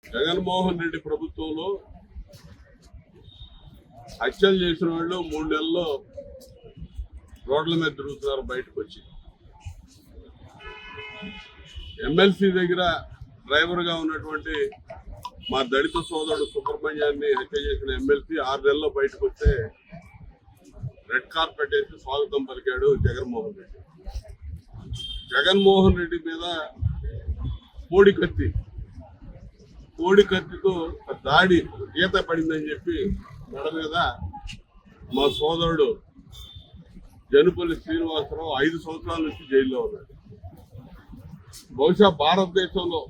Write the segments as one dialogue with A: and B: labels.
A: జగన్మోహన్ రెడ్డి ప్రభుత్వంలో హత్యలు చేసిన వాళ్ళు 3 నెలల్లో రోడ్ల మీద తిరుగుతున్నారు. బయటకు వచ్చి ఎమ్మెల్సీ దగ్గర డ్రైవర్గా ఉన్నటువంటి మా దళిత సోదరుడు సుబ్రహ్మణ్యాన్ని హత్య చేసిన ఎమ్మెల్సీ 6 నెలల్లో బయటకు వస్తే రెడ్ కార్పెట్ వేసి స్వాగతం పలికాడు జగన్మోహన్ రెడ్డి. జగన్మోహన్ రెడ్డి మీద కోడి కత్తితో దాడి గీత పడిందని చెప్పి మెడ మీద మా సోదరుడు జనుపల్లి శ్రీనివాసరావు 5 సంవత్సరాల నుంచి జైల్లో ఉన్నాడు. బహుశా భారతదేశంలో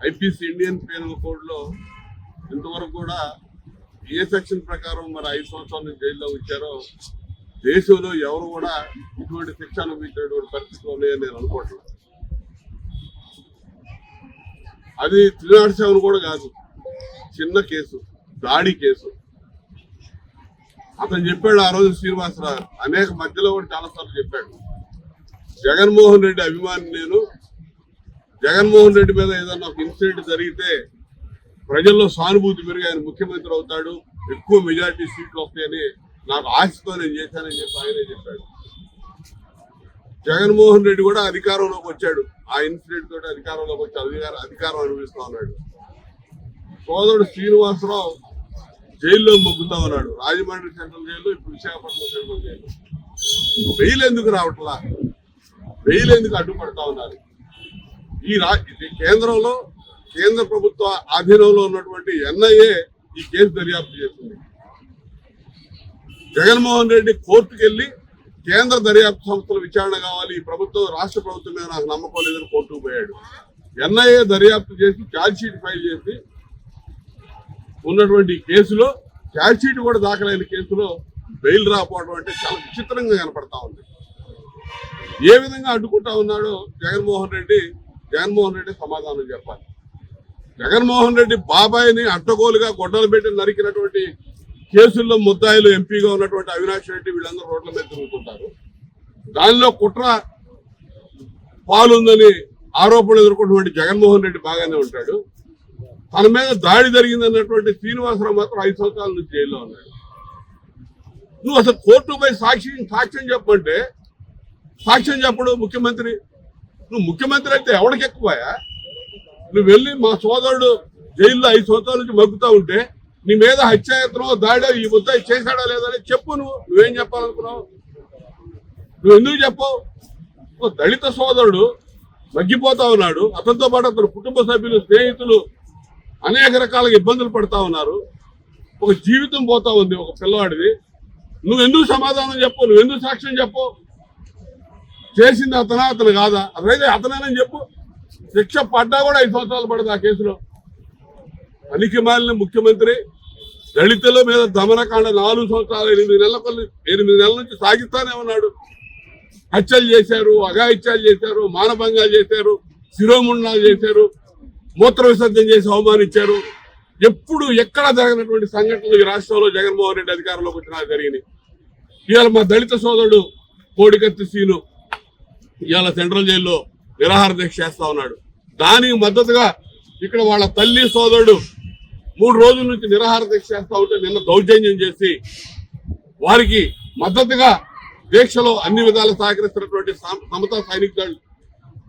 A: ఐపీసీ ఇండియన్ పీనల్ కోడ్లో ఇంతవరకు కూడా ఏ సెక్షన్ ప్రకారం మరి 5 సంవత్సరాల నుంచి జైల్లో ఉంచారో దేశంలో ఎవరు కూడా ఇటువంటి శిక్ష అనుభవించినటువంటి పరిస్థితులు ఉన్నాయని నేను అనుకోవట్లేదు. అది 307 కూడా కాదు, చిన్న కేసు, దాడి కేసు. అతను చెప్పాడు ఆ రోజు శ్రీనివాసరావు అనేక మధ్యలో కూడా చాలాసార్లు చెప్పాడు, జగన్మోహన్ రెడ్డి అభిమాని నేను, జగన్మోహన్ రెడ్డి మీద ఏదన్నా ఒక ఇన్సిడెంట్ జరిగితే ప్రజల్లో సానుభూతి పెరిగి ఆయన ముఖ్యమంత్రి అవుతాడు, ఎక్కువ మెజారిటీ సీట్లు వస్తాయని నాకు ఆశతో నేను చేశానని చెప్పి ఆయనే చెప్పాడు. జగన్మోహన్ రెడ్డి కూడా అధికారంలోకి వచ్చాడు, ఆ ఇన్సిడెంట్ తోటి అధికారంలోకి వచ్చి అధికారం అనుభవిస్తా ఉన్నాడు. సోదరుడు శ్రీనివాసరావు జైల్లో మొగ్గుతా ఉన్నాడు, రాజమండ్రి సెంట్రల్ జైల్లో, ఇప్పుడు విశాఖపట్నం సెంట్రల్ జైల్లో. బెయిల్ ఎందుకు రావట్లా, బెయిల్ ఎందుకు అడ్డుపడతా ఉన్నారు? కేంద్రంలో కేంద్ర ప్రభుత్వ ఆధీనంలో ఉన్నటువంటి ఎన్ఐఏ ఈ కేసు దర్యాప్తు చేస్తుంది. జగన్మోహన్ రెడ్డి కోర్టుకు వెళ్లి కేంద్ర దర్యాప్తు సంస్థల విచారణ కావాలి, ఈ ప్రభుత్వం రాష్ట్ర ప్రభుత్వం మీద నాకు నమ్మకం లేదని కోర్టుకు పోయాడు. ఎన్ఐఏ దర్యాప్తు చేసి ఛార్జ్ షీట్ ఫైల్ చేసి ఉన్నటువంటి కేసులో, ఛార్జ్ షీట్ కూడా దాఖలైన కేసులో బెయిల్ రాకపోవడం అంటే చాలా విచిత్రంగా కనపడతా ఉంది. ఏ విధంగా అడ్డుకుంటా ఉన్నాడో జగన్మోహన్ రెడ్డి సమాధానం చెప్పాలి. జగన్మోహన్ రెడ్డి బాబాయిని అడ్డగోలుగా గొడ్డలు పెట్టి నరికినటువంటి కేసుల్లో ముద్దాయిలు ఎంపీగా ఉన్నటువంటి అవినాష్ రెడ్డి వీళ్ళందరూ రోడ్ల మీద తిరుగుతుంటారు. దానిలో కుట్ర పాలుందని ఆరోపణలు ఎదుర్కొన్నటువంటి జగన్మోహన్ రెడ్డి బాగానే ఉంటాడు. తన మీద దాడి జరిగిందన్నటువంటి శ్రీనివాసరావు మాత్రం 5 సంవత్సరాల నుంచి జైల్లో ఉన్నాడు. నువ్వు అసలు కోర్టు పోయి సాక్ష్యం చెప్పమంటే సాక్ష్యం చెప్పడు ముఖ్యమంత్రి. నువ్వు ముఖ్యమంత్రి అయితే ఎవరికి ఎక్కువయా? నువ్వు వెళ్ళి మా సోదరుడు జైల్లో 5 సంవత్సరాల నుంచి మగ్గుతా ఉంటే నీ మీద హత్యాయత్నం దాడి ఈ ముద్దాయి చేశాడా లేదని చెప్పు. నువ్వేం చెప్పాలనుకున్నావు? నువ్వు ఎందుకు చెప్పవు? దళిత సోదరుడు మగ్గిపోతా ఉన్నాడు, అతనితో పాటు అతని కుటుంబ సభ్యులు, స్నేహితులు అనేక రకాలుగా ఇబ్బందులు పడతా ఉన్నారు. ఒక జీవితం పోతా ఉంది ఒక పిల్లవాడిది. నువ్వెందుకు సమాధానం చెప్పు? నువ్వెందుకు సాక్ష్యం చెప్పు? చేసింది అతను కాదా? అదైతే అతనేనని చెప్పు. శిక్ష పడ్డా కూడా 5 సంవత్సరాలు పడదు ఆ కేసులో. పనికి మాలిన ముఖ్యమంత్రి దళితుల మీద దమనకాండ 4 సంవత్సరాలు 8 నెలల నుంచి సాగిస్తానే ఉన్నాడు. హత్యలు చేశారు, అఘాయిత్యాలు చేశారు, మానభంగాలు చేశారు, శిరోముండాలు చేశారు, మూత్ర విసర్జన చేసి అవమానించారు. ఎప్పుడు ఎక్కడ జరగనటువంటి సంఘటనలు ఈ రాష్ట్రంలో జగన్మోహన్ రెడ్డి అధికారంలోకి వచ్చినా జరిగినాయి. ఇవాళ మా దళిత సోదరుడు కోడికత్తి సీను ఇవాళ సెంట్రల్ జైల్లో నిరాహార దీక్ష చేస్తా ఉన్నాడు. దానికి మద్దతుగా ఇక్కడ వాళ్ళ తల్లి సోదరుడు 3 రోజుల నుంచి నిరాహార దీక్ష చేస్తా ఉంటే నిన్న దౌర్జన్యం చేసి వారికి మద్దతుగా దీక్షలో అన్ని విధాలు సహకరిస్తున్నటువంటి సమతా సైనిక దళ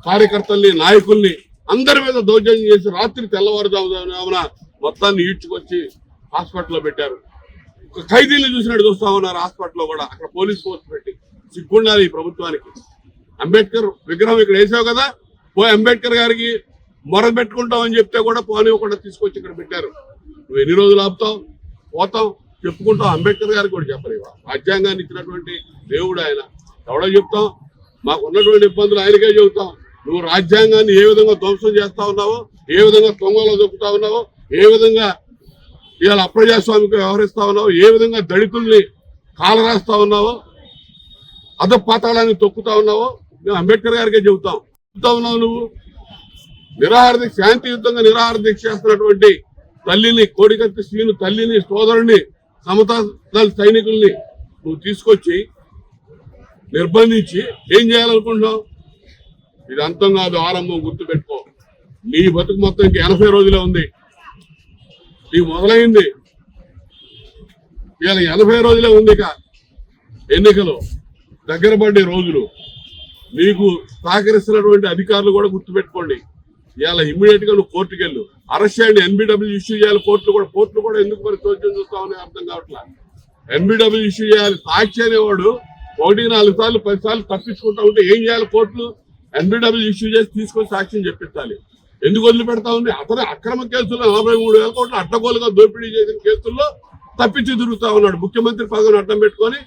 A: కార్యకర్తల్ని, నాయకుల్ని అందరి మీద దౌర్జన్యం చేసి రాత్రి తెల్లవారుజామున మొత్తాన్ని ఈడ్చుకొచ్చి హాస్పిటల్లో పెట్టారు. ఖైదీలు చూసినట్టు చూస్తా ఉన్నారు హాస్పిటల్లో కూడా. అక్కడ పోలీస్ ఫోర్స్ పెట్టి సిగ్గుండాలి ఈ ప్రభుత్వానికి. అంబేద్కర్ విగ్రహం ఇక్కడ వేసావు కదా, పోయి అంబేద్కర్ గారికి మొర పెట్టుకుంటామని చెప్తే కూడా పోనివ్వకుండా తీసుకొచ్చి ఇక్కడ పెట్టారు. నువ్వు ఎన్ని రోజులు ఆపుతావు? పోతావు, చెప్పుకుంటావు. అంబేద్కర్ గారికి కూడా చెప్పలేవా? రాజ్యాంగాన్ని ఇచ్చినటువంటి దేవుడు ఆయన. ఎవడో చెప్తాం? మాకు ఉన్నటువంటి ఇబ్బందులు ఆయనకే చెబుతాం. నువ్వు రాజ్యాంగాన్ని ఏ విధంగా ధ్వంసం చేస్తా ఉన్నావో, ఏ విధంగా తొంగలో దొక్కుతా ఉన్నావో, ఏ విధంగా ఇవాళ అప్రజాస్వామికి వ్యవహరిస్తా ఉన్నావో, ఏ విధంగా దళితుల్ని కాలరాస్తా ఉన్నావో, అధపాతాళాన్ని తొక్కుతా ఉన్నావో మేము అంబేద్కర్ గారికే చెబుతాం. చెబుతా ఉన్నావు నువ్వు. నిరాహార దీక్ష, శాంతియుతంగా నిరాహార దీక్ష చేస్తున్నటువంటి తల్లిని, కోడికత్తి శ్రీను తల్లిని, సోదరుని, సమతా దళ సైనికుల్ని నువ్వు తీసుకొచ్చి నిర్బంధించి ఏం చేయాలనుకుంటున్నావు? ఇది అంతం కాదు, ఆరంభం. గుర్తుపెట్టుకో. నీ బతుకు మొత్తం ఇంక 80 రోజులే ఉంది. నీకు మొదలైంది ఇవాళ 80 రోజులే ఉంది. ఇక ఎన్నికలు దగ్గర పడే రోజులు. నీకు సహకరిస్తున్నటువంటి అధికారులు కూడా గుర్తుపెట్టుకోండి. ఇవాళ ఇమ్మీడియట్ గా నువ్వు కోర్టుకు వెళ్ళు, అరెస్ట్ చేయండి. ఎన్బిడబ్ల్యూ ఇష్యూ చేయాలి. కోర్టులు కూడా ఎందుకు మరి చోద్యం చూస్తామని అర్థం కావట్లా. ఎన్బిడబ్ల్యూ ఇష్యూ చేయాలి. సాక్షి అనేవాడు 1, 4 సార్లు 10 సార్లు తప్పించుకుంటా ఉంటే ఏం చేయాలి? కోర్టులు ఎన్బిడబ్ల్యూ ఇష్యూ చేసి తీసుకొని సాక్ష్యం చెప్పించాలి. ఎందుకు వదిలిపెడతా ఉంది? అతను అక్రమ కేసుల్లో 43,000 కోట్లు అడ్డగోలుగా దోపిడీ చేసిన కేసుల్లో తప్పించి తిరుగుతా ఉన్నాడు. ముఖ్యమంత్రి పదవిని అడ్డం పెట్టుకొని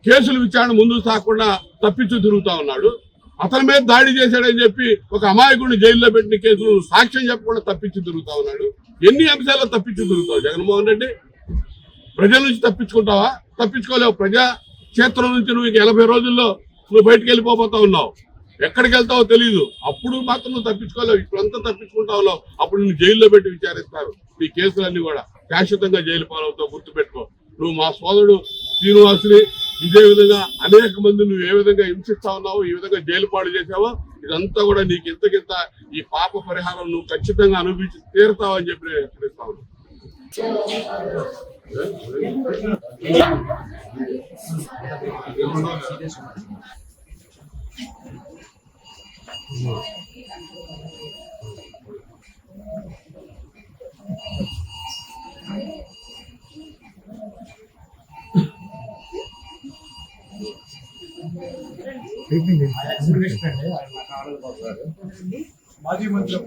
A: కేసుల విచారణ ముందుకు సాగకుండా తప్పించి తిరుగుతా ఉన్నాడు. అతని మీద దాడి చేశాడని చెప్పి ఒక అమాయకుడిని జైల్లో పెట్టిన కేసులు సాక్ష్యం చెప్పకుండా తప్పించి తిరుగుతా ఉన్నాడు. ఎన్ని అంశాల్లో తప్పించి తిరుగుతావు జగన్మోహన్ రెడ్డి? ప్రజల నుంచి తప్పించుకుంటావా? తప్పించుకోలేవు. ప్రజా క్షేత్రం నుంచి నువ్వు 80 రోజుల్లో నువ్వు బయటకు వెళ్ళిపోతా ఉన్నావు. ఎక్కడికి వెళ్తావో తెలియదు. అప్పుడు మాత్రం నువ్వు తప్పించుకోలేవు. ఇప్పుడంతా తప్పించుకుంటా ఉన్నావు. అప్పుడు నువ్వు జైల్లో పెట్టి విచారిస్తారు. నీ కేసులన్నీ కూడా శాశ్వతంగా జైలు పాలవుతావు. గుర్తుపెట్టుకో. నువ్వు మా సోదరుడు శ్రీనివాసుని ఇదే విధంగా అనేక మంది నువ్వు ఏ విధంగా హింసిస్తా ఉన్నావు, ఈ విధంగా జైలు పాడు చేసావో ఇదంతా కూడా నీకు ఇంతకింత ఈ పాప పరిహారం నువ్వు ఖచ్చితంగా అనుభవించి తీరుతావు అని చెప్పి నేను హెచ్చరిస్తా ఉన్నాను.
B: మాజీ మంత్రి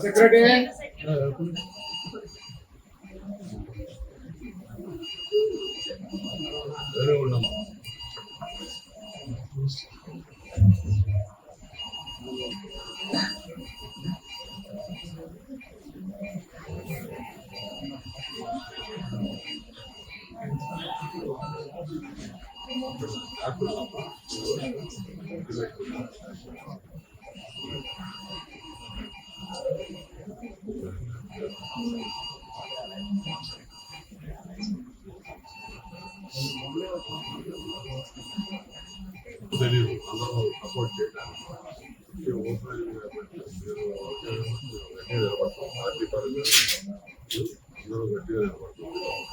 B: సెక్రటరీ
A: తెలియదు అందరూ సపోర్ట్ చేయడానికి పార్టీ పరంగా అందరూ గట్టిగా నిలబడుతున్నారు.